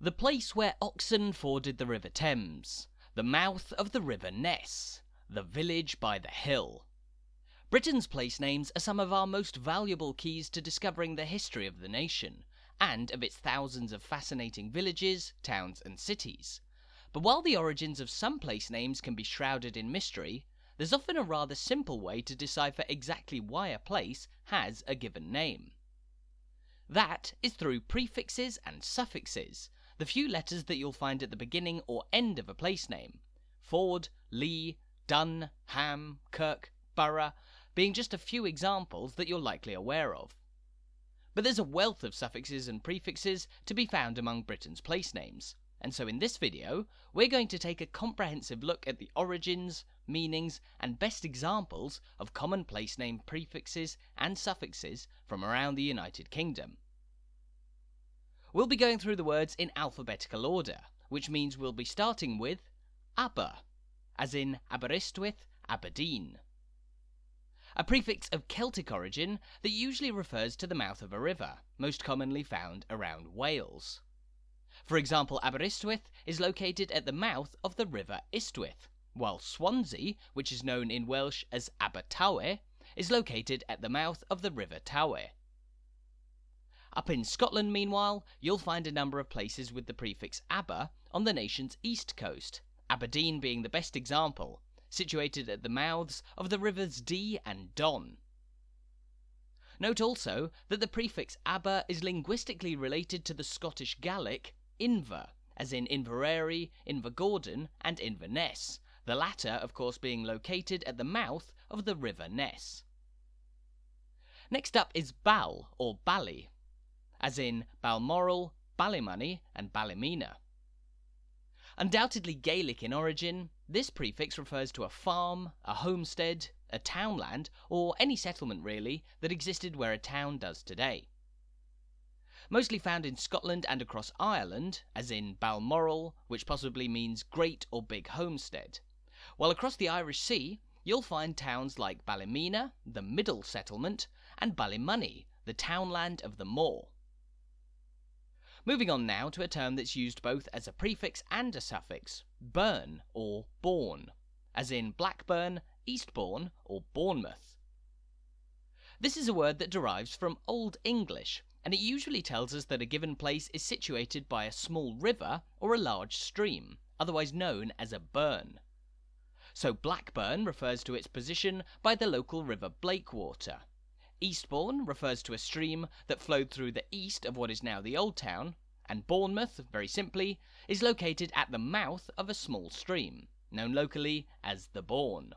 The place where oxen forded the River Thames, the mouth of the River Ness, the village by the hill. Britain's place names are some of our most valuable keys to discovering the history of the nation, and of its thousands of fascinating villages, towns and cities. But while the origins of some place names can be shrouded in mystery, there's often a rather simple way to decipher exactly why a place has a given name. That is through prefixes and suffixes, the few letters that you'll find at the beginning or end of a place name. Ford, Lee, Dun, Ham, Kirk, Borough being just a few examples that you're likely aware of. But there's a wealth of suffixes and prefixes to be found among Britain's place names, and so in this video, we're going to take a comprehensive look at the origins, meanings, and best examples of common place name prefixes and suffixes from around the United Kingdom. We'll be going through the words in alphabetical order, which means we'll be starting with Aber, as in Aberystwyth, Aberdeen. A prefix of Celtic origin that usually refers to the mouth of a river, most commonly found around Wales. For example, Aberystwyth is located at the mouth of the River Ystwyth, while Swansea, which is known in Welsh as Abertawe, is located at the mouth of the River Tawe. Up in Scotland, meanwhile, you'll find a number of places with the prefix Aber on the nation's east coast, Aberdeen being the best example, situated at the mouths of the rivers Dee and Don. Note also that the prefix Aber is linguistically related to the Scottish Gaelic Inver, as in Inverary, Invergordon, and Inverness, the latter of course being located at the mouth of the River Ness. Next up is Bal or Bally, as in Balmoral, Ballymoney, and Ballymena. Undoubtedly Gaelic in origin, this prefix refers to a farm, a homestead, a townland, or any settlement really that existed where a town does today. Mostly found in Scotland and across Ireland, as in Balmoral, which possibly means great or big homestead, while across the Irish Sea you'll find towns like Ballymena, the middle settlement, and Ballymoney, the townland of the moor. Moving on now to a term that's used both as a prefix and a suffix, burn or bourne, as in Blackburn, Eastbourne, or Bournemouth. This is a word that derives from Old English, and it usually tells us that a given place is situated by a small river or a large stream, otherwise known as a burn. So Blackburn refers to its position by the local river Blakewater. Eastbourne refers to a stream that flowed through the east of what is now the Old Town, and Bournemouth, very simply, is located at the mouth of a small stream, known locally as the Bourne.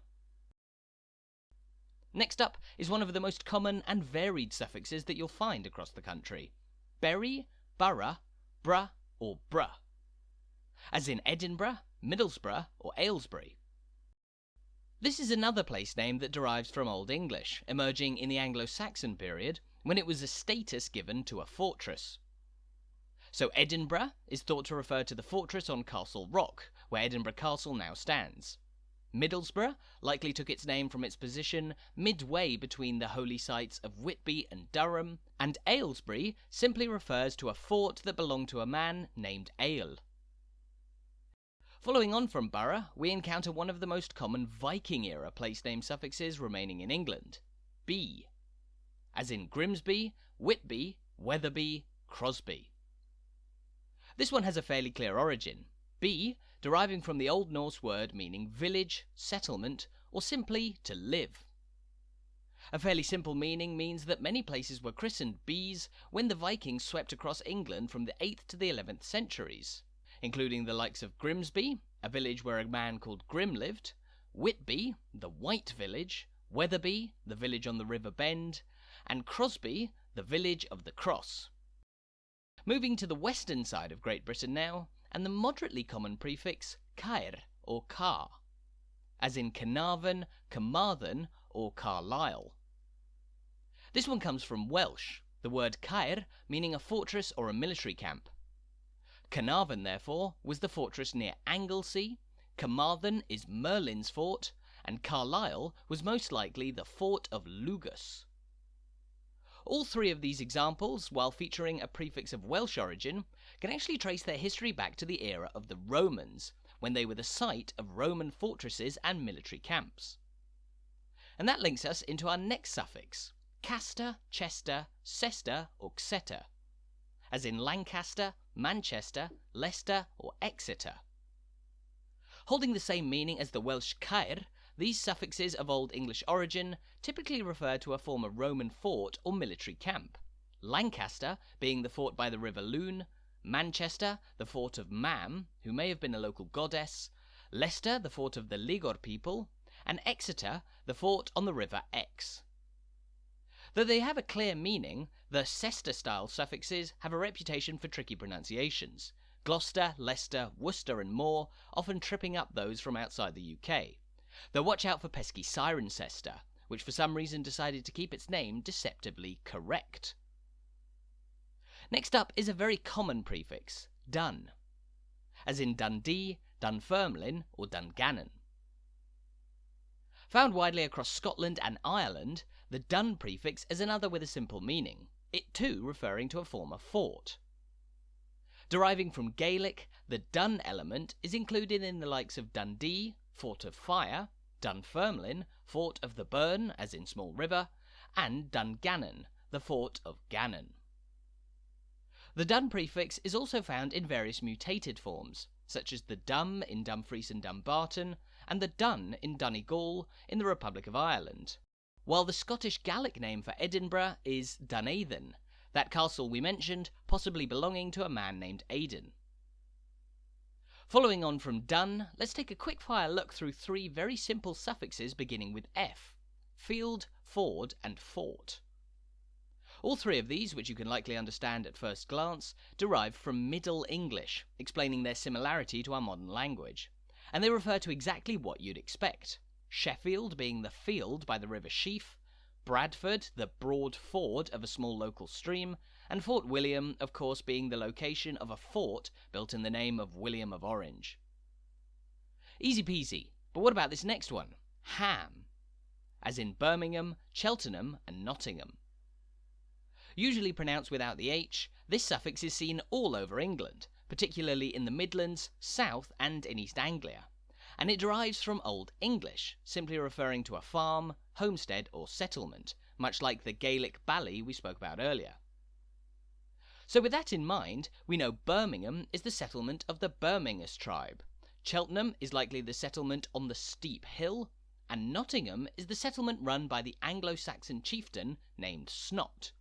Next up is one of the most common and varied suffixes that you'll find across the country, Bury, Borough, Bruh, or Bruh, as in Edinburgh, Middlesbrough, or Aylesbury. This is another place name that derives from Old English, emerging in the Anglo-Saxon period when it was a status given to a fortress. So Edinburgh is thought to refer to the fortress on Castle Rock, where Edinburgh Castle now stands. Middlesbrough likely took its name from its position midway between the holy sites of Whitby and Durham, and Aylesbury simply refers to a fort that belonged to a man named Ale. Following on from borough, we encounter one of the most common Viking-era place name suffixes remaining in England, by, as in Grimsby, Whitby, Wetherby, Crosby. This one has a fairly clear origin, by deriving from the Old Norse word meaning village, settlement, or simply to live. A fairly simple meaning means that many places were christened Bees when the Vikings swept across England from the 8th to the 11th centuries, including the likes of Grimsby, a village where a man called Grim lived, Whitby, the White Village, Wetherby, the village on the River Bend, and Crosby, the village of the Cross. Moving to the western side of Great Britain now, and the moderately common prefix Caer or Car, as in Carnarvon, Carmarthen, or Carlisle. This one comes from Welsh, the word Caer meaning a fortress or a military camp. Carnarvon, therefore, was the fortress near Anglesey, Carmarthen is Merlin's fort, and Carlisle was most likely the fort of Lugus. All three of these examples, while featuring a prefix of Welsh origin, can actually trace their history back to the era of the Romans, when they were the site of Roman fortresses and military camps. And that links us into our next suffix, caster, chester, cester or xeter, as in Lancaster, Manchester, Leicester or Exeter. Holding the same meaning as the Welsh caer, these suffixes of Old English origin typically refer to a former Roman fort or military camp, Lancaster being the fort by the River Lune, Manchester the fort of Mam, who may have been a local goddess, Leicester the fort of the Ligor people, and Exeter the fort on the River Exe. Though they have a clear meaning, the Cester-style suffixes have a reputation for tricky pronunciations, Gloucester, Leicester, Worcester and more often tripping up those from outside the UK. Though watch out for pesky Cirencester, which for some reason decided to keep its name deceptively correct. Next up is a very common prefix, dun, as in Dundee, Dunfermline or Dungannon. Found widely across Scotland and Ireland, the dun prefix is another with a simple meaning, it too referring to a former fort. Deriving from Gaelic, the dun element is included in the likes of Dundee, fort of fire, Dunfermline, fort of the burn, as in small river, and Dungannon, the fort of Gannon. The dun prefix is also found in various mutated forms, such as the dum in Dumfries and Dumbarton, and the dun in Donegal in the Republic of Ireland, while the Scottish Gaelic name for Edinburgh is Dunedin, that castle we mentioned possibly belonging to a man named Aidan. Following on from dun, let's take a quick-fire look through three very simple suffixes beginning with F, field, ford and fort. All three of these, which you can likely understand at first glance, derive from Middle English, explaining their similarity to our modern language, and they refer to exactly what you'd expect. Sheffield being the field by the River Sheaf, Bradford the broad ford of a small local stream, and Fort William, of course, being the location of a fort built in the name of William of Orange. Easy peasy, but what about this next one? Ham, as in Birmingham, Cheltenham and Nottingham. Usually pronounced without the H, this suffix is seen all over England, particularly in the Midlands, South and in East Anglia, and it derives from Old English, simply referring to a farm, homestead or settlement, much like the Gaelic bally we spoke about earlier. So with that in mind, we know Birmingham is the settlement of the Birminghus tribe, Cheltenham is likely the settlement on the steep hill, and Nottingham is the settlement run by the Anglo-Saxon chieftain named Snot.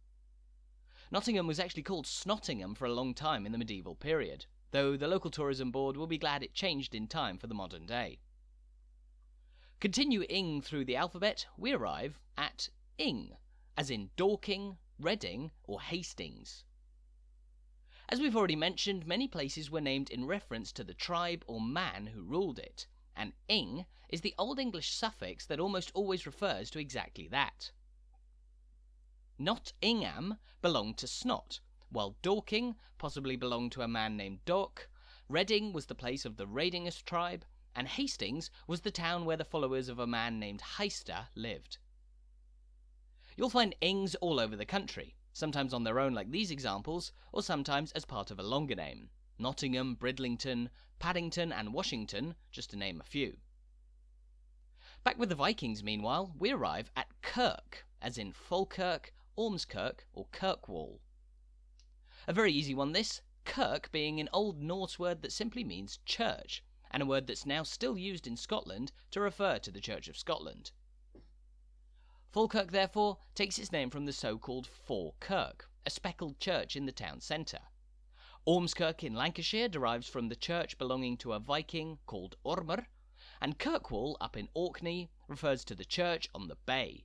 Nottingham was actually called Snottingham for a long time in the medieval period, though the local tourism board will be glad it changed in time for the modern day. Continuing through the alphabet, we arrive at ing, as in Dorking, Reading or Hastings. As we've already mentioned, many places were named in reference to the tribe or man who ruled it, and ing is the Old English suffix that almost always refers to exactly that. Nottingham belonged to Snot, while Dorking possibly belonged to a man named Dork, Reading was the place of the Raidingus tribe, and Hastings was the town where the followers of a man named Heister lived. You'll find ings all over the country, sometimes on their own like these examples, or sometimes as part of a longer name. Nottingham, Bridlington, Paddington and Washington, just to name a few. Back with the Vikings, meanwhile, we arrive at Kirk, as in Falkirk, Ormskirk or Kirkwall. A very easy one this, Kirk being an Old Norse word that simply means church, and a word that's now still used in Scotland to refer to the Church of Scotland. Falkirk, therefore, takes its name from the so-called Four Kirk, a speckled church in the town centre. Ormskirk in Lancashire derives from the church belonging to a Viking called Ormur, and Kirkwall up in Orkney refers to the church on the bay.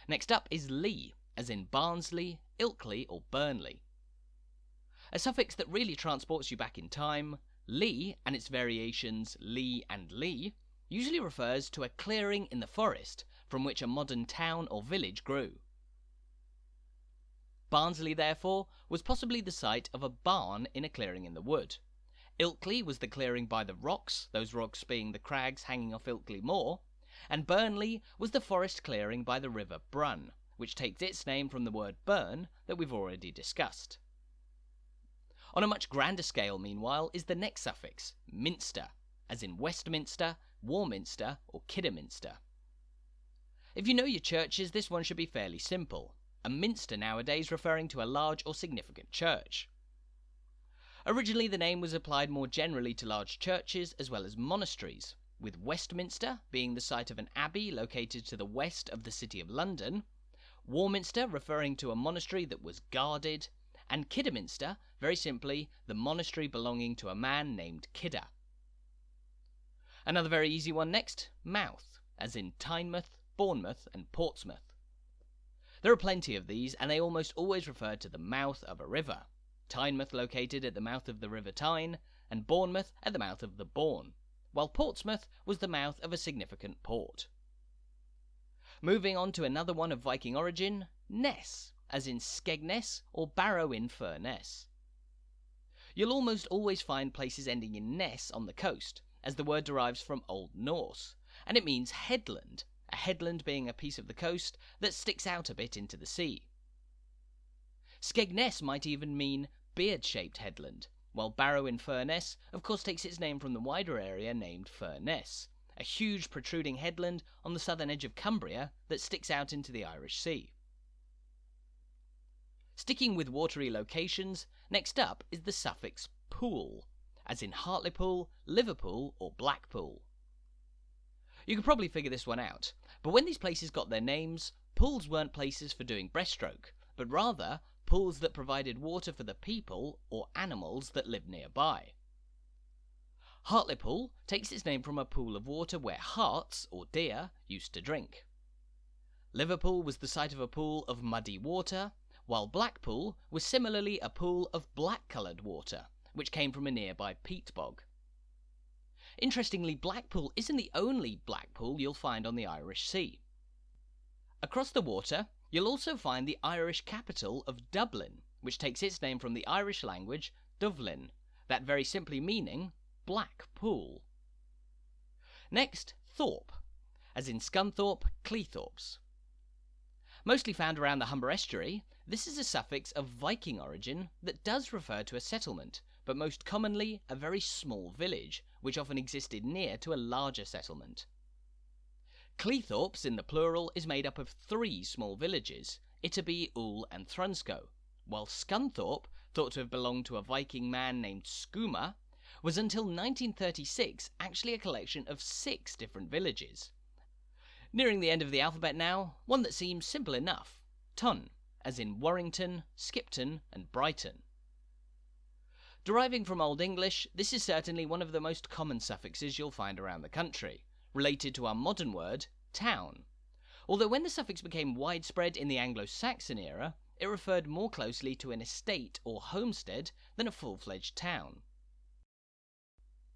Next up is Lee, as in Barnsley, Ilkley or Burnley. A suffix that really transports you back in time, Lee and its variations Lee and Lee usually refers to a clearing in the forest from which a modern town or village grew. Barnsley, therefore, was possibly the site of a barn in a clearing in the wood. Ilkley was the clearing by the rocks, those rocks being the crags hanging off Ilkley Moor, and Burnley was the forest clearing by the River Brun, which takes its name from the word burn that we've already discussed. On a much grander scale, meanwhile, is the next suffix, minster, as in Westminster, Warminster, or Kidderminster. If you know your churches, this one should be fairly simple. A minster nowadays referring to a large or significant church. Originally, the name was applied more generally to large churches as well as monasteries, with Westminster being the site of an abbey located to the west of the City of London, Warminster referring to a monastery that was guarded, and Kidderminster, very simply, the monastery belonging to a man named Kidder. Another very easy one next, mouth, as in Tynemouth, Bournemouth, and Portsmouth. There are plenty of these, and they almost always refer to the mouth of a river. Tynemouth located at the mouth of the River Tyne, and Bournemouth at the mouth of the Bourne, while Portsmouth was the mouth of a significant port. Moving on to another one of Viking origin, ness, as in Skegness or Barrow-in-Furness. You'll almost always find places ending in ness on the coast, as the word derives from Old Norse, and it means headland, a headland being a piece of the coast that sticks out a bit into the sea. Skegness might even mean beard-shaped headland, while Barrow-in-Furness of course takes its name from the wider area named Furness, a huge protruding headland on the southern edge of Cumbria that sticks out into the Irish Sea. Sticking with watery locations, next up is the suffix pool, as in Hartlepool, Liverpool, or Blackpool. You can probably figure this one out, but when these places got their names, pools weren't places for doing breaststroke, but rather pools that provided water for the people or animals that lived nearby. Hartlepool takes its name from a pool of water where harts, or deer, used to drink. Liverpool was the site of a pool of muddy water, while Blackpool was similarly a pool of black-coloured water, which came from a nearby peat bog. Interestingly, Blackpool isn't the only black pool you'll find on the Irish Sea. Across the water, you'll also find the Irish capital of Dublin, which takes its name from the Irish language Dublin, that very simply meaning black pool. Next, thorpe, as in Scunthorpe, Cleethorpes. Mostly found around the Humber estuary, this is a suffix of Viking origin that does refer to a settlement, but most commonly a very small village, which often existed near to a larger settlement. Cleethorpes, in the plural, is made up of 3 small villages, Itterby, Oul, and Thrunsko, while Scunthorpe, thought to have belonged to a Viking man named Skuma, was until 1936 actually a collection of 6 different villages. Nearing the end of the alphabet now, one that seems simple enough, Tun, as in Warrington, Skipton, and Brighton. Deriving from Old English, this is certainly one of the most common suffixes you'll find around the country, related to our modern word, town. Although when the suffix became widespread in the Anglo-Saxon era, it referred more closely to an estate or homestead than a full-fledged town.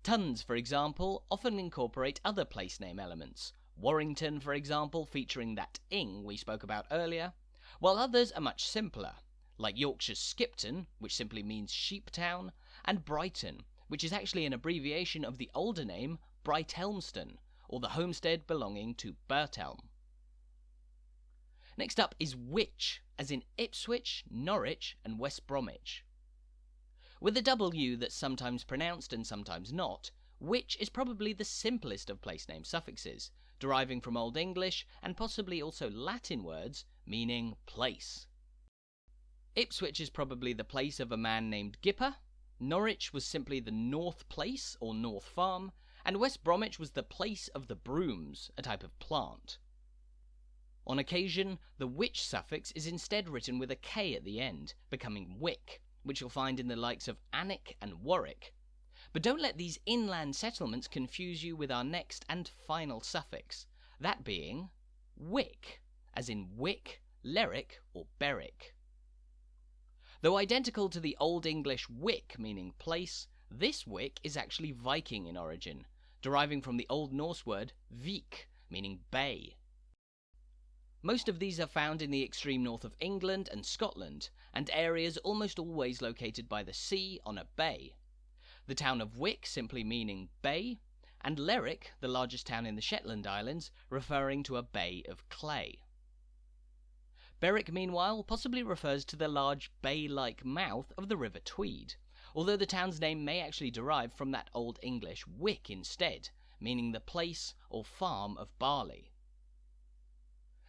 Tuns, for example, often incorporate other place name elements, Warrington, for example, featuring that ing we spoke about earlier, while others are much simpler, like Yorkshire's Skipton, which simply means sheep town, and Brighton, which is actually an abbreviation of the older name Brighthelmston, or the homestead belonging to Berthelm. Next up is which, as in Ipswich, Norwich, and West Bromwich. With a W that's sometimes pronounced and sometimes not, which is probably the simplest of place name suffixes, deriving from Old English and possibly also Latin words meaning place. Ipswich is probably the place of a man named Gipper, Norwich was simply the North Place or North Farm, and West Bromwich was the place of the brooms, a type of plant. On occasion, the which suffix is instead written with a K at the end, becoming wick, which you'll find in the likes of Alnwick and Warwick. But don't let these inland settlements confuse you with our next and final suffix, that being wick, as in wick, lyric, or berwick. Though identical to the Old English wick meaning place, this wick is actually Viking in origin, deriving from the Old Norse word vik, meaning bay. Most of these are found in the extreme north of England and Scotland, and areas almost always located by the sea on a bay. The town of Wick simply meaning bay, and Lerwick, the largest town in the Shetland Islands, referring to a bay of clay. Berwick, meanwhile, possibly refers to the large bay-like mouth of the River Tweed, although the town's name may actually derive from that Old English wick instead, meaning the place or farm of barley.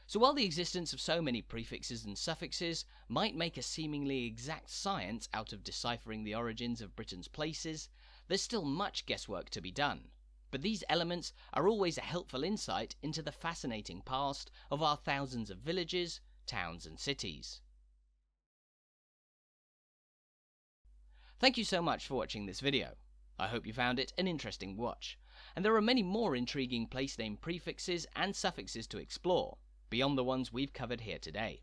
So while the existence of so many prefixes and suffixes might make a seemingly exact science out of deciphering the origins of Britain's places, there's still much guesswork to be done. But these elements are always a helpful insight into the fascinating past of our thousands of villages, towns and cities. Thank you so much for watching this video. I hope you found it an interesting watch, and there are many more intriguing place name prefixes and suffixes to explore, beyond the ones we've covered here today.